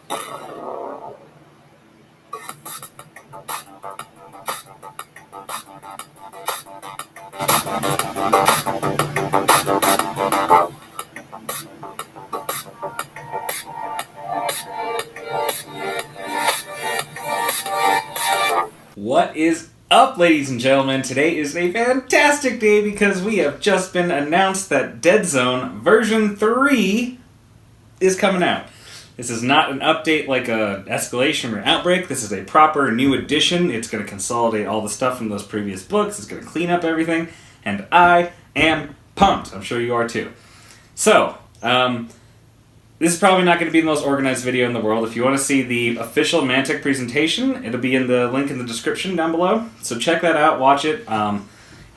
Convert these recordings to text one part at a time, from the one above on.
What is up, ladies and gentlemen? Today is a fantastic day because we have just been announced that Deadzone version 3 is coming out. This is not an update like a escalation or outbreak. This is a proper new edition. It's going to consolidate all the stuff from those previous books. It's going to clean up everything, and I am pumped. I'm sure you are too. So, this is probably not going to be the most organized video in the world. If you want to see the official Mantic presentation, it'll be in the link in the description down below. So check that out, watch it.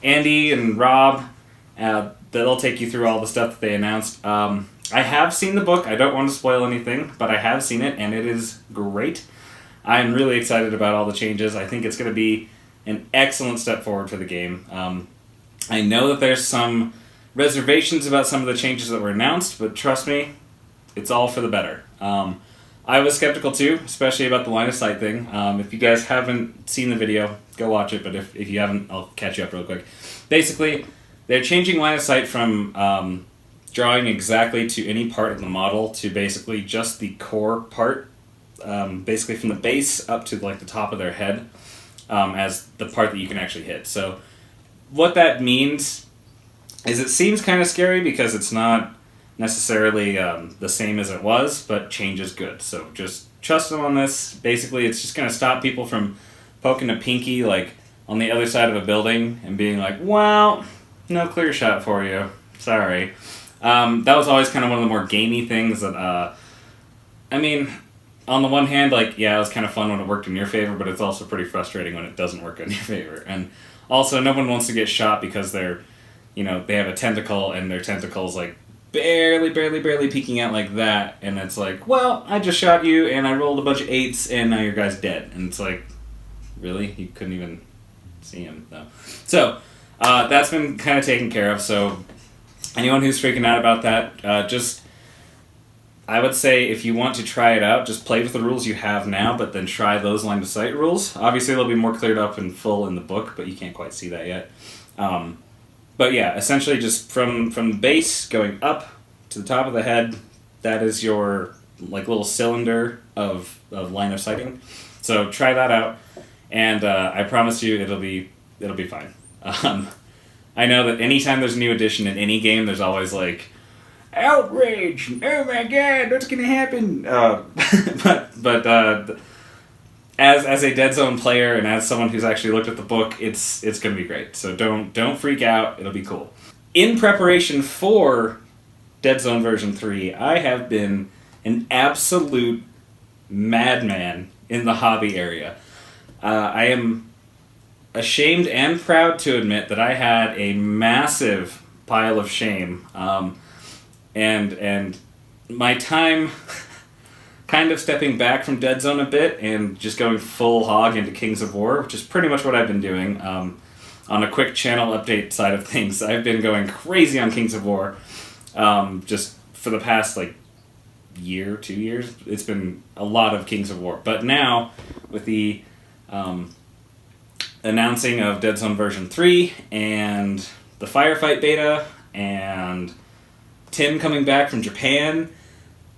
Andy and Rob, they'll take you through all the stuff that they announced. I have seen the book. I don't want to spoil anything, but I have seen it, and it is great. I'm really excited about all the changes. I think it's going to be an excellent step forward for the game. I know that there's some reservations about some of the changes that were announced, but trust me, it's all for the better. I was skeptical too, especially about the line of sight thing. If you guys haven't seen the video, go watch it, but if you haven't, I'll catch you up real quick. Basically, they're changing line of sight from drawing exactly to any part of the model to basically just the core part, basically from the base up to like the top of their head, as the part that you can actually hit. So what that means is it seems kind of scary because it's not necessarily the same as it was, but change is good. So just trust them on this. Basically, it's just going to stop people from poking a pinky like on the other side of a building and being like, well, no clear shot for you. Sorry. That was always kind of one of the more gamey things that, I mean, on the one hand, like, yeah, it was kind of fun when it worked in your favor, but it's also pretty frustrating when it doesn't work in your favor. And also, no one wants to get shot because they're, they have a tentacle and their tentacle's like barely peeking out like that, and it's like, well, I just shot you and I rolled a bunch of 8s and now your guy's dead. And it's like, really? You couldn't even see him, though. So, that's been kind of taken care of, so anyone who's freaking out about that, I would say if you want to try it out, just play with the rules you have now, but then try those line of sight rules. Obviously, they'll be more cleared up and full in the book, but you can't quite see that yet. But yeah, essentially just from the base going up to the top of the head, that is your like little cylinder of line of sighting. So try that out, and I promise you it'll be fine. I know that anytime there's a new addition in any game, there's always like outrage. Oh my god, what's gonna happen? But as a Deadzone player and as someone who's actually looked at the book, it's going to be great. So don't freak out. It'll be cool. In preparation for Deadzone version 3, I have been an absolute madman in the hobby area. I am ashamed and proud to admit that I had a massive pile of shame, and my time kind of stepping back from Deadzone a bit and just going full hog into Kings of War, which is pretty much what I've been doing. On a quick channel update side of things, I've been going crazy on Kings of War, just for the past like year, 2 years. It's been a lot of Kings of War. But now, with the announcing of Deadzone version 3 and the Firefight beta and Tim coming back from Japan,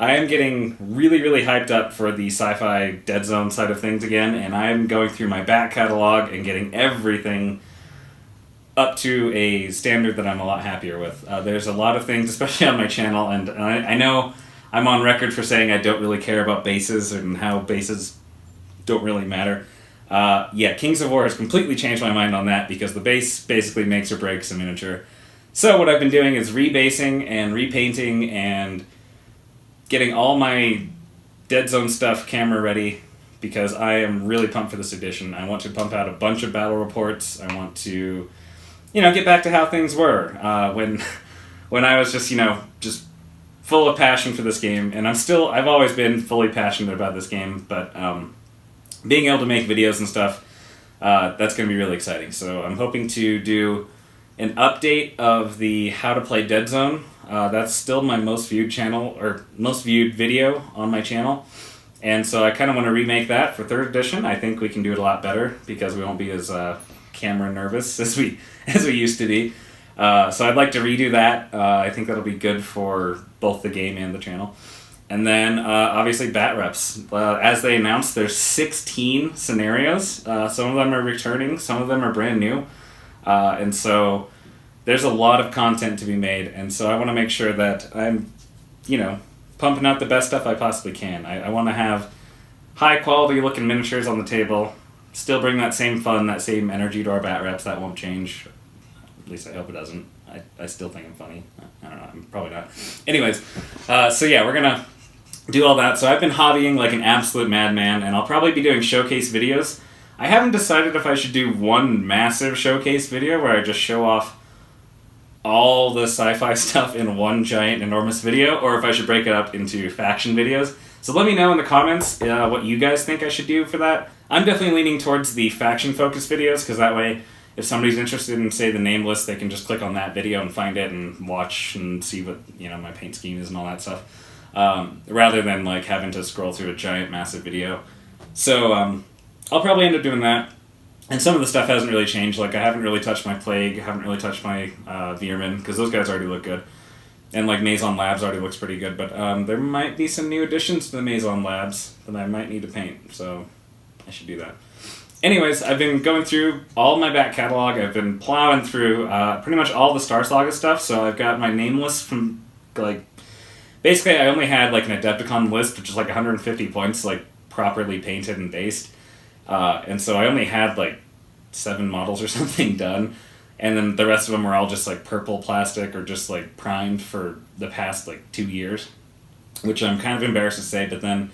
I am getting really, really hyped up for the sci-fi Deadzone side of things again, and I'm going through my back catalog and getting everything up to a standard that I'm a lot happier with. There's a lot of things, especially on my channel, and I know I'm on record for saying I don't really care about bases and how bases don't really matter. Yeah, Kings of War has completely changed my mind on that because the base basically makes or breaks a miniature. So what I've been doing is rebasing and repainting and getting all my Deadzone stuff camera ready because I am really pumped for this edition. I want to pump out a bunch of battle reports. I want to, get back to how things were when I was just full of passion for this game. And I've always been fully passionate about this game, but being able to make videos and stuff, that's going to be really exciting. So I'm hoping to do an update of the How to Play Deadzone. That's still my most viewed video on my channel. And so I kind of want to remake that for 3rd edition. I think we can do it a lot better because we won't be as camera nervous as we used to be. So I'd like to redo that. I think that'll be good for both the game and the channel. And then obviously batreps. As they announced, there's 16 scenarios. Some of them are returning, some of them are brand new. And so there's a lot of content to be made. And so I want to make sure that I'm, pumping out the best stuff I possibly can. I want to have high quality looking miniatures on the table, still bring that same fun, that same energy to our batreps. That won't change. At least I hope it doesn't. I still think I'm funny. I don't know, I'm probably not. Anyways, so yeah, we're gonna do all that. So I've been hobbying like an absolute madman, and I'll probably be doing showcase videos. I haven't decided if I should do one massive showcase video where I just show off all the sci-fi stuff in one giant enormous video, or if I should break it up into faction videos. So let me know in the comments what you guys think I should do for that. I'm definitely leaning towards the faction focused videos, because that way if somebody's interested in, say, the Nameless, they can just click on that video and find it and watch and see what my paint scheme is and all that stuff, rather than like having to scroll through a giant massive video. So I'll probably end up doing that. And some of the stuff hasn't really changed. Like, I haven't really touched my Plague, I haven't really touched my Veerman, because those guys already look good. And, like, Maison Labs already looks pretty good. But there might be some new additions to the Maison Labs that I might need to paint. So I should do that. Anyways, I've been going through all my back catalog. I've been plowing through pretty much all the Star Saga stuff. So I've got my Nameless from, like... Basically, I only had, like, an Adepticon list, which is, like, 150 points, like, properly painted and based. And so I only had like 7 models or something done, and then the rest of them were all just like purple plastic or just like primed for the past like 2 years, which I'm kind of embarrassed to say, but then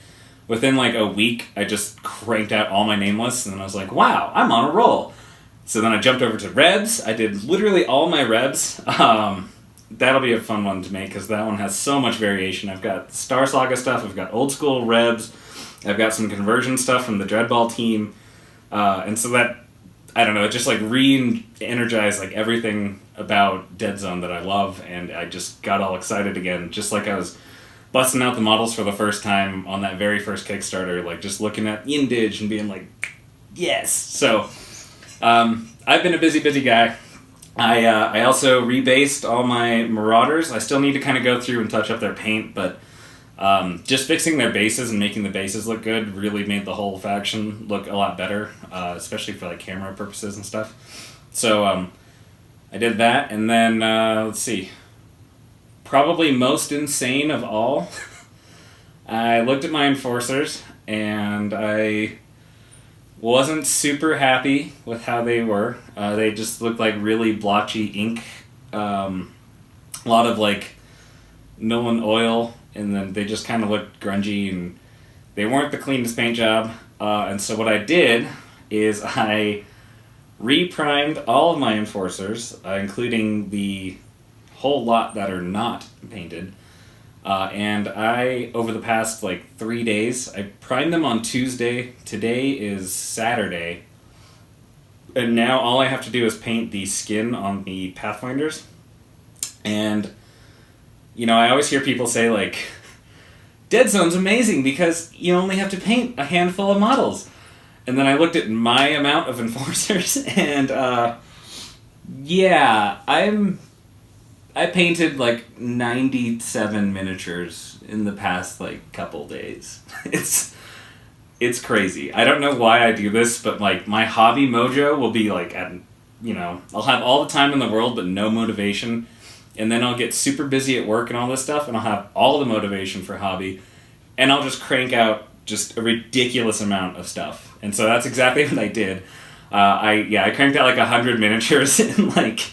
within like a week I just cranked out all my Nameless, and then I was like, wow, I'm on a roll. So then I jumped over to Rebs. I did literally all my Rebs. That'll be a fun one to make, because that one has so much variation. I've got Star Saga stuff, I've got old school Rebs, I've got some conversion stuff from the Dreadball team, and so that, I don't know, it just like re-energized like everything about Deadzone that I love, and I just got all excited again, just like I was busting out the models for the first time on that very first Kickstarter, like just looking at Indig and being like, yes! So, I've been a busy guy. I also rebased all my Marauders. I still need to kind of go through and touch up their paint, but just fixing their bases and making the bases look good really made the whole faction look a lot better, especially for like camera purposes and stuff. So I did that, and then let's see, probably most insane of all, I looked at my Enforcers, and I wasn't super happy with how they were. They just looked like really blotchy ink, a lot of like Milan oil, and then they just kind of looked grungy, and they weren't the cleanest paint job. And so what I did is I re-primed all of my Enforcers, including the whole lot that are not painted. And I, over the past like 3 days, I primed them on Tuesday. Today is Saturday. And now all I have to do is paint the skin on the Pathfinders. And I always hear people say, like, Deadzone's amazing because you only have to paint a handful of models. And then I looked at my amount of Enforcers, and, yeah, I painted, like, 97 miniatures in the past, like, couple days. It's crazy. I don't know why I do this, but, like, my hobby mojo will be, like, at, I'll have all the time in the world, but no motivation. And then I'll get super busy at work and all this stuff, and I'll have all the motivation for hobby, and I'll just crank out just a ridiculous amount of stuff. And so that's exactly what I did. I cranked out like 100 miniatures in like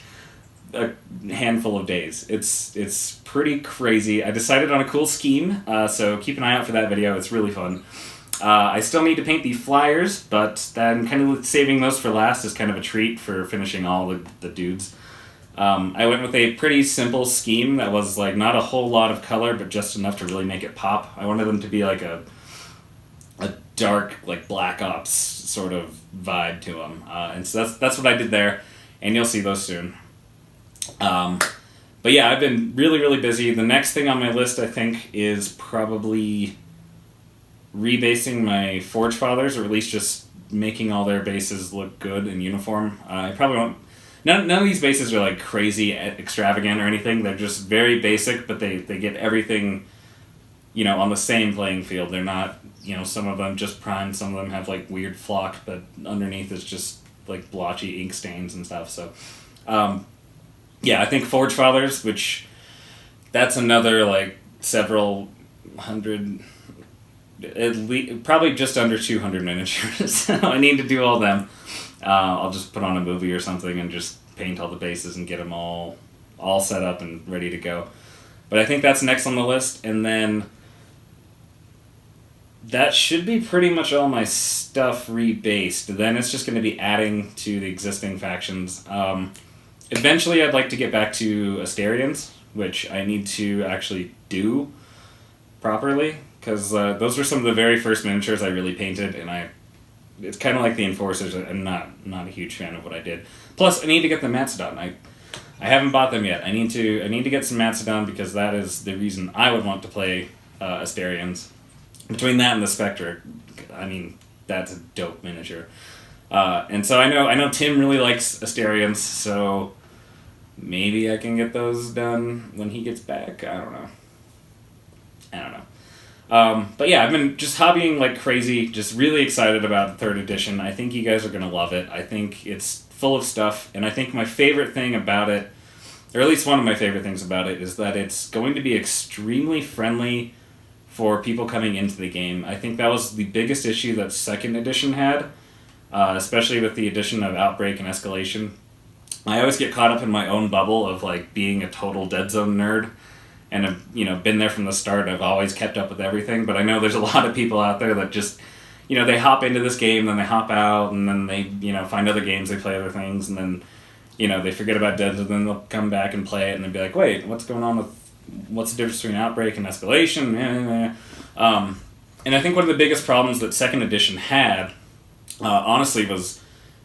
a handful of days. It's pretty crazy. I decided on a cool scheme, so keep an eye out for that video. It's really fun. I still need to paint the flyers, but then kind of saving those for last is kind of a treat for finishing all the dudes. I went with a pretty simple scheme that was like not a whole lot of color, but just enough to really make it pop. I wanted them to be like a dark, like Black Ops sort of vibe to them, and so that's what I did there, and you'll see those soon. But yeah, I've been really busy. The next thing on my list, I think, is probably rebasing my Forge Fathers, or at least just making all their bases look good and uniform. I probably won't. None of these bases are like crazy extravagant or anything. They're just very basic, but they get everything, on the same playing field. They're not, some of them just primed, some of them have like weird flock, but underneath is just like blotchy ink stains and stuff. So, I think Forge Fathers, which that's another like several hundred, at least probably just under 200 miniatures. So I need to do all them. I'll just put on a movie or something and just paint all the bases and get them all set up and ready to go. But I think that's next on the list, and then that should be pretty much all my stuff rebased. Then it's just going to be adding to the existing factions. Eventually, I'd like to get back to Asterians, which I need to actually do properly, because those were some of the very first miniatures I really painted, and it's kind of like the Enforcers. I'm not a huge fan of what I did. Plus, I need to get the mats done. I haven't bought them yet. I need to get some mats done, because that is the reason I would want to play Asterians. Between that and the Spectre, I mean, that's a dope miniature. And so I know Tim really likes Asterians, so maybe I can get those done when he gets back. I don't know. But yeah, I've been just hobbying like crazy, just really excited about the 3rd edition. I think you guys are going to love it. I think it's full of stuff, and I think my favorite thing about it, or at least one of my favorite things about it, is that it's going to be extremely friendly for people coming into the game. I think that was the biggest issue that 2nd edition had, especially with the addition of Outbreak and Escalation. I always get caught up in my own bubble of like being a total Deadzone nerd, and I've been there from the start. I've always kept up with everything, but I know there's a lot of people out there that just, they hop into this game, then they hop out, and then they, find other games, they play other things, and then, they forget about Deadzone, then they'll come back and play it, and they'll be like, wait, what's the difference between Outbreak and Escalation? And I think one of the biggest problems that 2nd edition had, honestly, was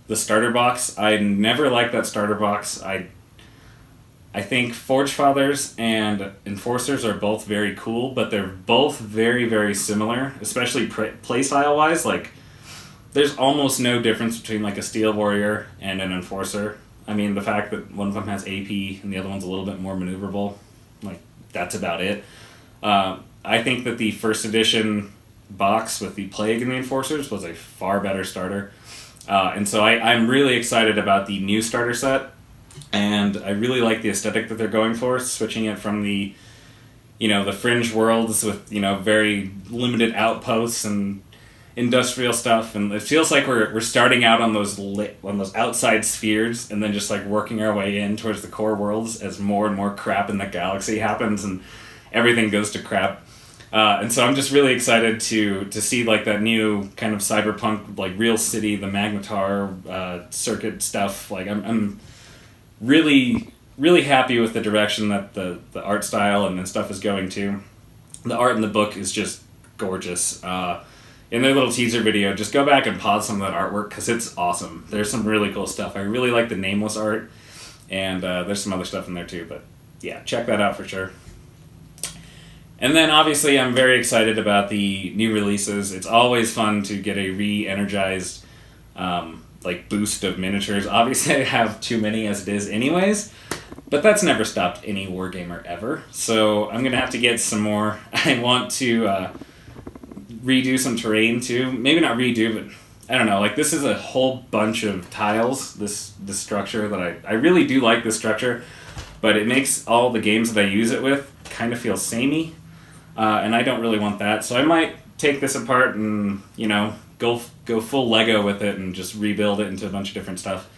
the starter box. I never liked that starter box. I think Forge Fathers and Enforcers are both very cool, but they're both very, very similar, especially playstyle-wise. Like, there's almost no difference between, like, a Steel Warrior and an Enforcer. I mean, the fact that one of them has AP and the other one's a little bit more maneuverable, like, that's about it. I think that the 1st edition box with the Plague and the Enforcers was a far better starter. And so I'm really excited about the new starter set. And I really like the aesthetic that they're going for, switching it from the, the fringe worlds with, very limited outposts and industrial stuff. And it feels like we're starting out on those outside spheres, and then just like working our way in towards the core worlds as more and more crap in the galaxy happens and everything goes to crap. And so I'm just really excited to see like that new kind of cyberpunk, like real city, the Magnetar circuit stuff. Like I'm really, really happy with the direction that the art style and stuff is going to. The art in the book is just gorgeous. In their little teaser video, just go back and pause some of that artwork, because it's awesome. There's some really cool stuff. I really like the Nameless art, and there's some other stuff in there too, but yeah, check that out for sure. And then obviously I'm very excited about the new releases. It's always fun to get a re-energized boost of miniatures. Obviously I have too many as it is anyways, but that's never stopped any wargamer ever. So I'm going to have to get some more. I want to redo some terrain too. Maybe not redo, but I don't know. Like, this is a whole bunch of tiles, this structure that I really do like this structure, but it makes all the games that I use it with kind of feel samey. And I don't really want that. So I might take this apart and, go full Lego with it and just rebuild it into a bunch of different stuff.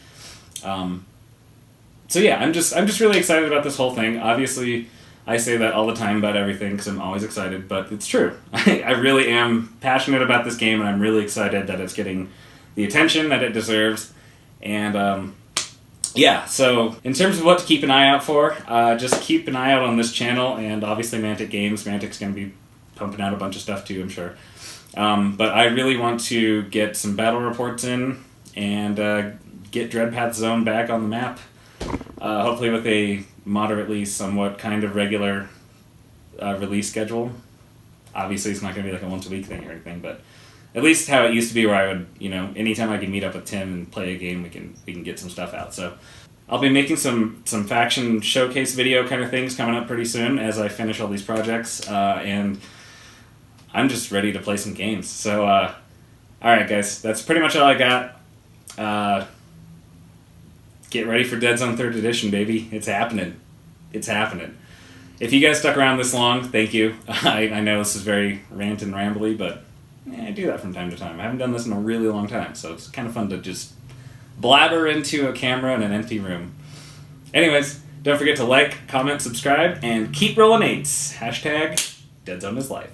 So yeah, I'm just really excited about this whole thing. Obviously, I say that all the time about everything because I'm always excited, but it's true. I really am passionate about this game, and I'm really excited that it's getting the attention that it deserves. And yeah, so in terms of what to keep an eye out for, just keep an eye out on this channel, and obviously Mantic Games. Mantic's going to be pumping out a bunch of stuff too, I'm sure. But I really want to get some battle reports in and get DreadPathZone back on the map. Hopefully with a moderately, somewhat kind of regular release schedule. Obviously, it's not going to be like a once-a-week thing or anything, but at least how it used to be where I would, anytime I could meet up with Tim and play a game, we can get some stuff out. So I'll be making some faction showcase video kind of things coming up pretty soon as I finish all these projects, and I'm just ready to play some games. So, alright guys, that's pretty much all I got. Get ready for Deadzone 3rd Edition, baby. It's happening. It's happening. If you guys stuck around this long, thank you. I know this is very rant and rambly, but I do that from time to time. I haven't done this in a really long time, so it's kind of fun to just blabber into a camera in an empty room. Anyways, don't forget to like, comment, subscribe, and keep rolling 8s. # Deadzone is life.